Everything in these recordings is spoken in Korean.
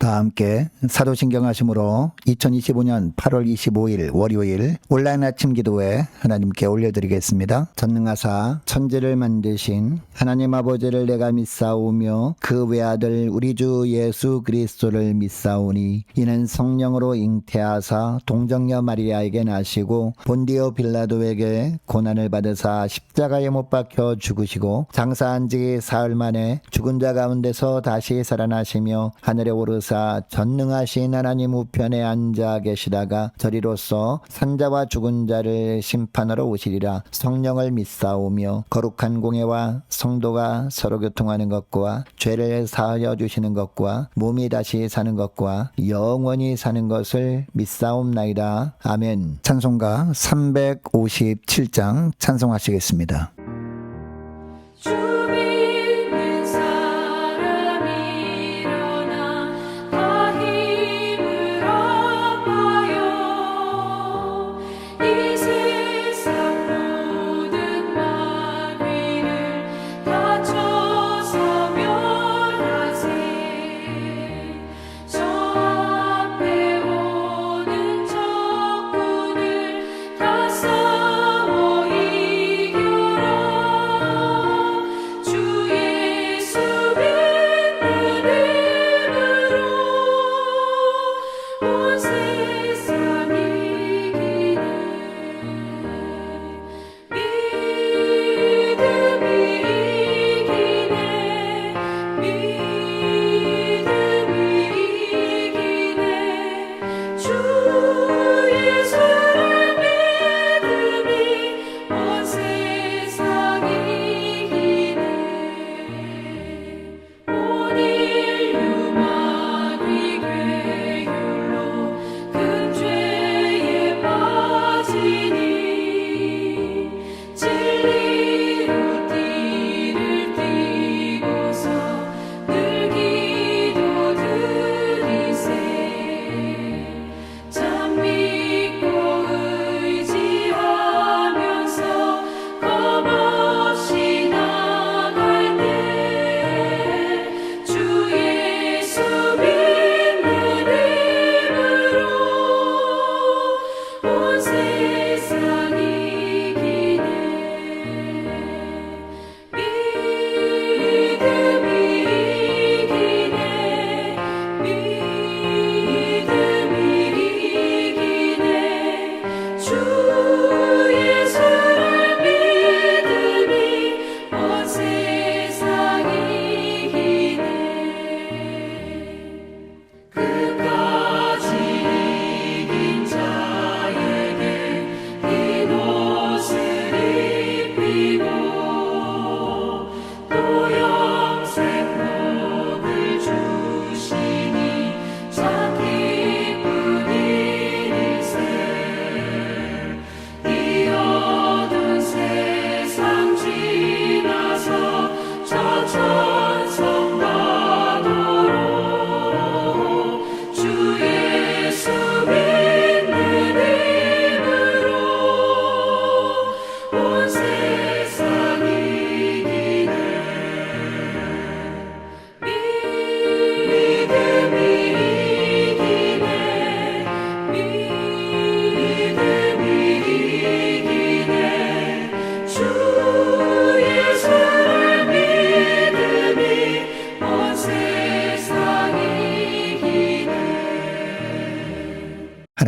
다 함께 사도신경 하심으로 2025년 8월 25일 월요일 온라인 아침 기도회 하나님께 올려드리겠습니다. 전능하사 천지를 만드신 하나님 아버지를 내가 믿사오며 그 외아들 우리 주 예수 그리스도를 믿사오니 이는 성령으로 잉태하사 동정녀 마리아에게 나시고 본디오 빌라도에게 고난을 받으사 십자가에 못 박혀 죽으시고 장사한 지 사흘 만에 죽은 자 가운데서 다시 살아나시며 하늘에 오르사 전능하신 하나님 우편에 앉아 계시다가 저리로서 산자와 죽은 자를 심판하러 오시리라. 성령을 믿사오며 거룩한 공예와 성도가 서로 교통하는 것과 죄를 사하여 주시는 것과 몸이 다시 사는 것과 영원히 사는 것을 믿사옵나이다. 아멘. 찬송가 357장 찬송하시겠습니다.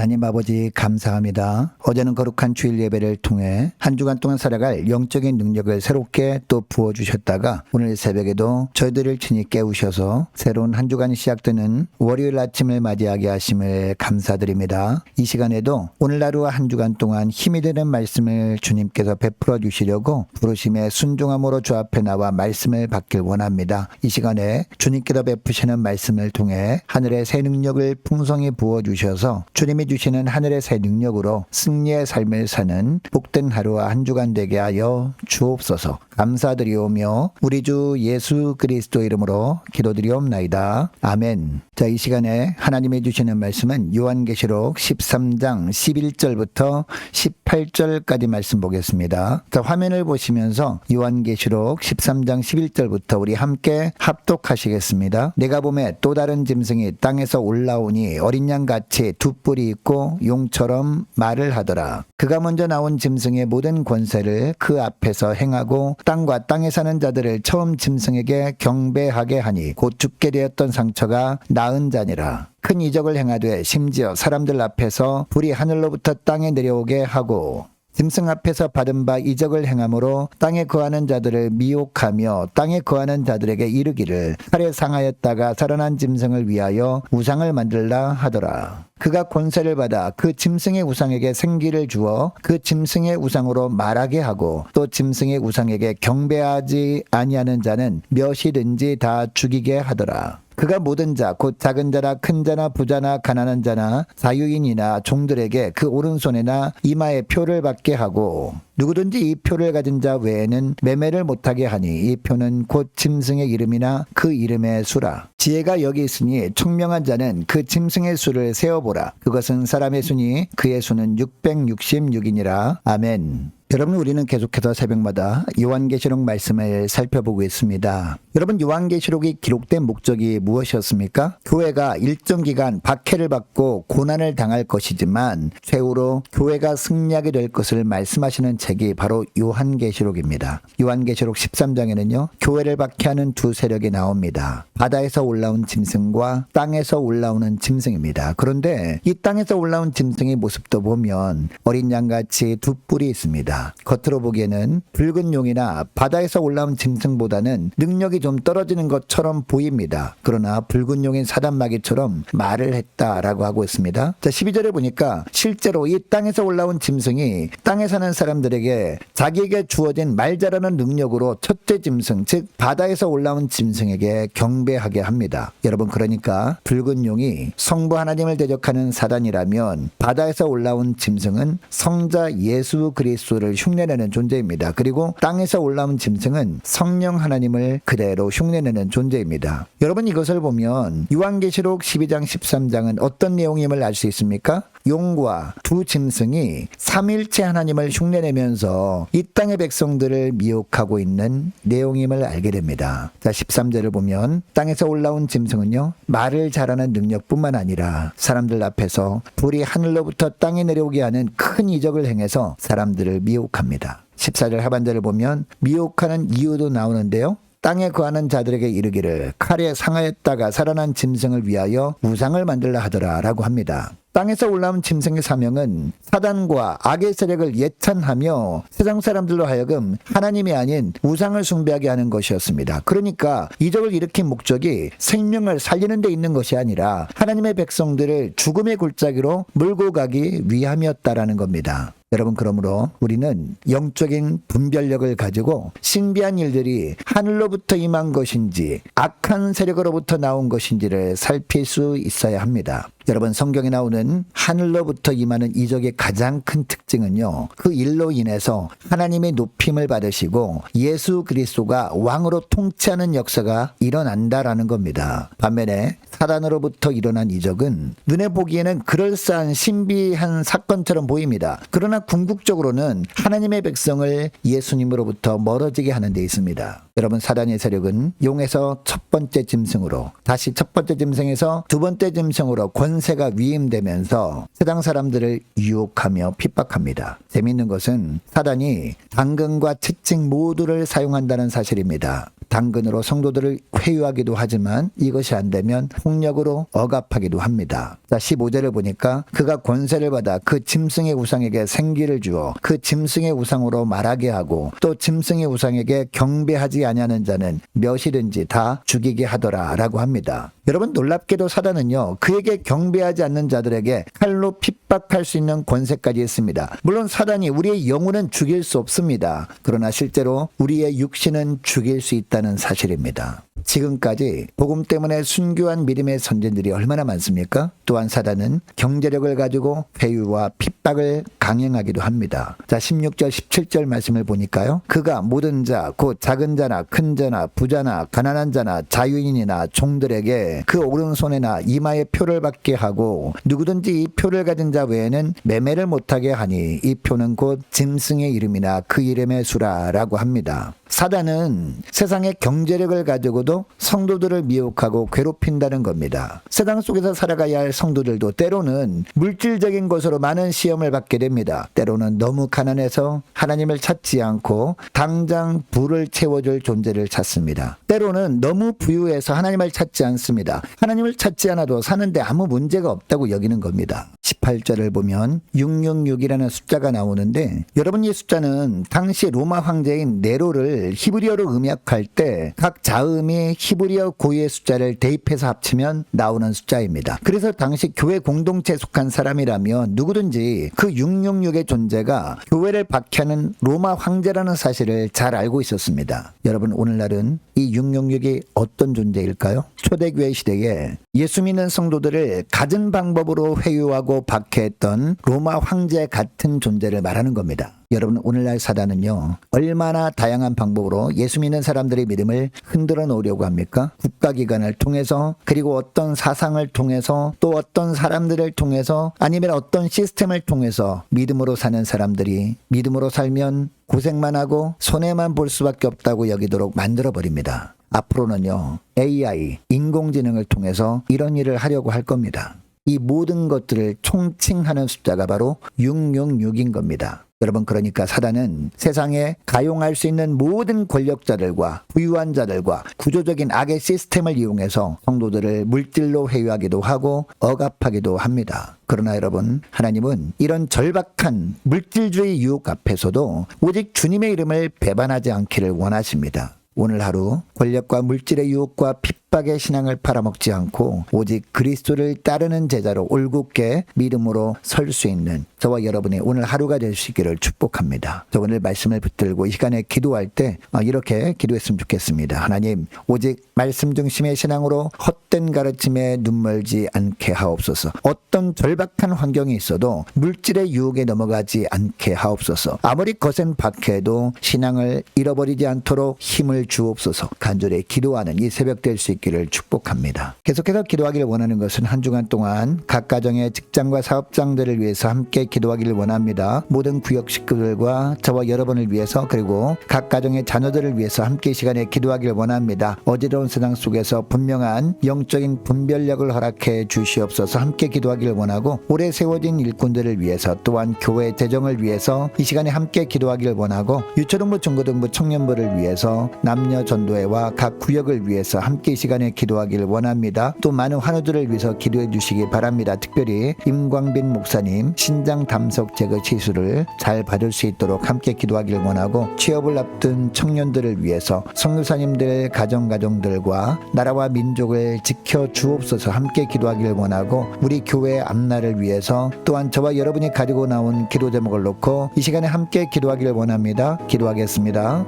하나님 아버지 감사합니다. 어제는 거룩한 주일 예배를 통해 한 주간 동안 살아갈 영적인 능력을 새롭게 또 부어주셨다가 오늘 새벽에도 저희들을 친히 깨우셔서 새로운 한 주간이 시작되는 월요일 아침을 맞이하게 하심을 감사드립니다. 이 시간에도 오늘 하루 한 주간 동안 힘이 되는 말씀을 주님께서 베풀어 주시려고 부르심에 순종함으로 주 앞에 나와 말씀을 받길 원합니다. 이 시간에 주님께서 베푸시는 말씀을 통해 하늘의 새 능력을 풍성히 부어주셔서 주님이 하나님이 주시는 하늘의 새 능력으로 승리의 삶을 사는 복된 하루와 한 주간 되게 하여 주옵소서. 감사드리오며 우리 주 예수 그리스도 이름으로 기도드리옵나이다. 아멘. 자, 이 시간에 하나님이 주시는 말씀은 요한계시록 13장 11절부터 18절까지 말씀 보겠습니다. 자, 화면을 보시면서 요한계시록 13장 11절부터 우리 함께 합독하시겠습니다. 내가 보매 또 다른 짐승이 땅에서 올라오니 어린 양같이 두 뿔이 있고 용처럼 말을 하더라. 그가 먼저 나온 짐승의 모든 권세를 그 앞에서 행하고 땅과 땅에 사는 자들을 처음 짐승에게 경배하게 하니 곧 죽게 되었던 상처가 나은 자니라. 큰 이적을 행하되 심지어 사람들 앞에서 불이 하늘로부터 땅에 내려오게 하고 짐승 앞에서 받은 바 이적을 행함으로 땅에 거하는 자들을 미혹하며 땅에 거하는 자들에게 이르기를 칼에 상하였다가 살아난 짐승을 위하여 우상을 만들라 하더라. 그가 권세를 받아 그 짐승의 우상에게 생기를 주어 그 짐승의 우상으로 말하게 하고 또 짐승의 우상에게 경배하지 아니하는 자는 몇이든지 다 죽이게 하더라. 그가 모든 자 곧 작은 자나 큰 자나 부자나 가난한 자나 자유인이나 종들에게 그 오른손에나 이마에 표를 받게 하고 누구든지 이 표를 가진 자 외에는 매매를 못하게 하니 이 표는 곧 짐승의 이름이나 그 이름의 수라. 지혜가 여기 있으니 총명한 자는 그 짐승의 수를 세어보라. 그것은 사람의 수니 그의 수는 666이니라. 아멘. 여러분, 우리는 계속해서 새벽마다 요한계시록 말씀을 살펴보고 있습니다. 여러분, 요한계시록이 기록된 목적이 무엇이었습니까? 교회가 일정 기간 박해를 받고 고난을 당할 것이지만 최후로 교회가 승리하게 될 것을 말씀하시는 책이 바로 요한계시록입니다. 요한계시록 13장에는요 교회를 박해하는 두 세력이 나옵니다. 바다에서 올라온 짐승과 땅에서 올라오는 짐승입니다. 그런데 이 땅에서 올라온 짐승의 모습도 보면 어린 양같이 두 뿔이 있습니다. 겉으로 보기에는 붉은 용이나 바다에서 올라온 짐승보다는 능력이 좀 떨어지는 것처럼 보입니다. 그러나 붉은 용인 사단마귀처럼 말을 했다라고 하고 있습니다. 자, 12절에 보니까 실제로 이 땅에서 올라온 짐승이 땅에 사는 사람들에게 자기에게 주어진 말 잘하는 능력으로 첫째 짐승, 즉 바다에서 올라온 짐승에게 경배하게 합니다. 여러분, 그러니까 붉은 용이 성부 하나님을 대적하는 사단이라면 바다에서 올라온 짐승은 성자 예수 그리스도를 흉내내는 존재입니다. 그리고 땅에서 올라온 짐승은 성령 하나님을 그대로 흉내내는 존재입니다. 여러분, 이것을 보면 요한계시록 12장 13장은 어떤 내용임을 알 수 있습니까? 용과 두 짐승이 삼일체 하나님을 흉내내면서 이 땅의 백성들을 미혹하고 있는 내용임을 알게 됩니다. 자, 13절을 보면 땅에서 올라온 짐승은요 말을 잘하는 능력뿐만 아니라 사람들 앞에서 불이 하늘로부터 땅에 내려오게 하는 큰 이적을 행해서 사람들을 미혹합니다. 14절 하반절을 보면 미혹하는 이유도 나오는데요, 땅에 거하는 자들에게 이르기를 칼에 상하였다가 살아난 짐승을 위하여 우상을 만들라 하더라 라고 합니다. 땅에서 올라온 짐승의 사명은 사단과 악의 세력을 예찬하며 세상 사람들로 하여금 하나님이 아닌 우상을 숭배하게 하는 것이었습니다. 그러니까 이적을 일으킨 목적이 생명을 살리는 데 있는 것이 아니라 하나님의 백성들을 죽음의 골짜기로 몰고 가기 위함이었다라는 겁니다. 여러분, 그러므로 우리는 영적인 분별력을 가지고 신비한 일들이 하늘로부터 임한 것인지 악한 세력으로부터 나온 것인지를 살필 수 있어야 합니다. 여러분, 성경에 나오는 하늘로부터 임하는 이적의 가장 큰 특징은요, 그 일로 인해서 하나님의 높임을 받으시고 예수 그리스도가 왕으로 통치하는 역사가 일어난다라는 겁니다. 반면에 사단으로부터 일어난 이적은 눈에 보기에는 그럴싸한 신비한 사건처럼 보입니다. 그러나 궁극적으로는 하나님의 백성을 예수님으로부터 멀어지게 하는 데 있습니다. 여러분, 사단의 세력은 용에서 첫 번째 짐승으로, 다시 첫 번째 짐승에서 두 번째 짐승으로 권세가 위임되면서 세상 사람들을 유혹하며 핍박합니다. 재미있는 것은 사단이 당근과 채찍 모두를 사용한다는 사실입니다. 당근으로 성도들을 회유하기도 하지만 이것이 안 되면 폭력으로 억압하기도 합니다. 자, 15절을 보니까 그가 권세를 받아 그 짐승의 우상에게 생기를 주어 그 짐승의 우상으로 말하게 하고 또 짐승의 우상에게 경배하지 아니하는 자는 몇이든지 다 죽이게 하더라 라고 합니다. 여러분, 놀랍게도 사단은요 그에게 경배하지 않는 자들에게 칼로 핍박할 수 있는 권세까지 있습니다. 물론 사단이 우리의 영혼은 죽일 수 없습니다. 그러나 실제로 우리의 육신은 죽일 수 있다는 사실입니다. 지금까지 복음 때문에 순교한 믿음의 선진들이 얼마나 많습니까? 또한 사단은 경제력을 가지고 회유와 핍박을 강행하기도 합니다. 자, 16절 17절 말씀을 보니까요. 그가 모든 자 곧 작은 자나 큰 자나 부자나 가난한 자나 자유인이나 종들에게 그 오른손에나 이마에 표를 받게 하고 누구든지 이 표를 가진 자 외에는 매매를 못하게 하니 이 표는 곧 짐승의 이름이나 그 이름의 수라라고 합니다. 사단은 세상의 경제력을 가지고도 성도들을 미혹하고 괴롭힌다는 겁니다. 세상 속에서 살아가야 할 성도들도 때로는 물질적인 것으로 많은 시험을 받게 됩니다. 때로는 너무 가난해서 하나님을 찾지 않고 당장 부를 채워줄 존재를 찾습니다. 때로는 너무 부유해서 하나님을 찾지 않습니다. 하나님을 찾지 않아도 사는데 아무 문제가 없다고 여기는 겁니다. 18절을 보면 666이라는 숫자가 나오는데 여러분, 이 숫자는 당시 로마 황제인 네로를 히브리어로 음역할 때 각 자음이 히브리어 고유의 숫자를 대입해서 합치면 나오는 숫자입니다. 그래서 당시 교회 공동체에 속한 사람이라면 누구든지 그 666의 존재가 교회를 박해하는 로마 황제라는 사실을 잘 알고 있었습니다. 여러분, 오늘날은 이 666이 어떤 존재일까요? 초대교회 시대에 예수 믿는 성도들을 갖은 방법으로 회유하고 박해했던 로마 황제 같은 존재를 말하는 겁니다. 여러분, 오늘날 사단은요, 얼마나 다양한 방법으로 예수 믿는 사람들의 믿음을 흔들어 놓으려고 합니까? 국가기관을 통해서, 그리고 어떤 사상을 통해서, 또 어떤 사람들을 통해서, 아니면 어떤 시스템을 통해서 믿음으로 사는 사람들이 믿음으로 살면 고생만 하고 손해만 볼 수밖에 없다고 여기도록 만들어버립니다. 앞으로는요, AI, 인공지능을 통해서 이런 일을 하려고 할 겁니다. 이 모든 것들을 총칭하는 숫자가 바로 666인 겁니다. 여러분, 그러니까 사단은 세상에 가용할 수 있는 모든 권력자들과 부유한 자들과 구조적인 악의 시스템을 이용해서 성도들을 물질로 회유하기도 하고 억압하기도 합니다. 그러나 여러분, 하나님은 이런 절박한 물질주의 유혹 앞에서도 오직 주님의 이름을 배반하지 않기를 원하십니다. 오늘 하루 권력과 물질의 유혹과 핍박의 신앙을 팔아먹지 않고 오직 그리스도를 따르는 제자로 올곧게 믿음으로 설 수 있는 저와 여러분의 오늘 하루가 되시기를 축복합니다. 저 오늘 말씀을 붙들고 이 시간에 기도할 때 이렇게 기도했으면 좋겠습니다. 하나님, 오직 말씀 중심의 신앙으로 헛된 가르침에 눈멀지 않게 하옵소서. 어떤 절박한 환경이 있어도 물질의 유혹에 넘어가지 않게 하옵소서. 아무리 거센 박해도 신앙을 잃어버리지 않도록 힘을 주옵소서. 간절히 기도하는 이 새벽 될 수 있기를 축복합니다. 계속해서 기도하기를 원하는 것은 한 주간 동안 각 가정의 직장과 사업장들을 위해서 함께 기도하기를 원합니다. 모든 구역 식구들과 저와 여러분을 위해서, 그리고 각 가정의 자녀들을 위해서 함께 이 시간에 기도하기를 원합니다. 어지러운 세상 속에서 분명한 영적인 분별력을 허락해 주시옵소서. 함께 기도하기를 원하고 오래 세워진 일꾼들을 위해서, 또한 교회 재정을 위해서 이 시간에 함께 기도하기를 원하고 유초등부, 중고등부, 청년부를 위해서, 남녀 전도회와 각 구역을 위해서 함께 이 시간에 기도하기를 원합니다. 또 많은 환우들을 위해서 기도해 주시기 바랍니다. 특별히 임광빈 목사님 신장 담석 제거 시술을 잘 받을 수 있도록 함께 기도하기를 원하고, 취업을 앞둔 청년들을 위해서 선교사님들 가정들과 나라와 민족을 지켜 주옵소서. 함께 기도하기를 원하고, 우리 교회 앞날을 위해서, 또한 저와 여러분이 가지고 나온 기도 제목을 놓고 이 시간에 함께 기도하기를 원합니다. 기도하겠습니다.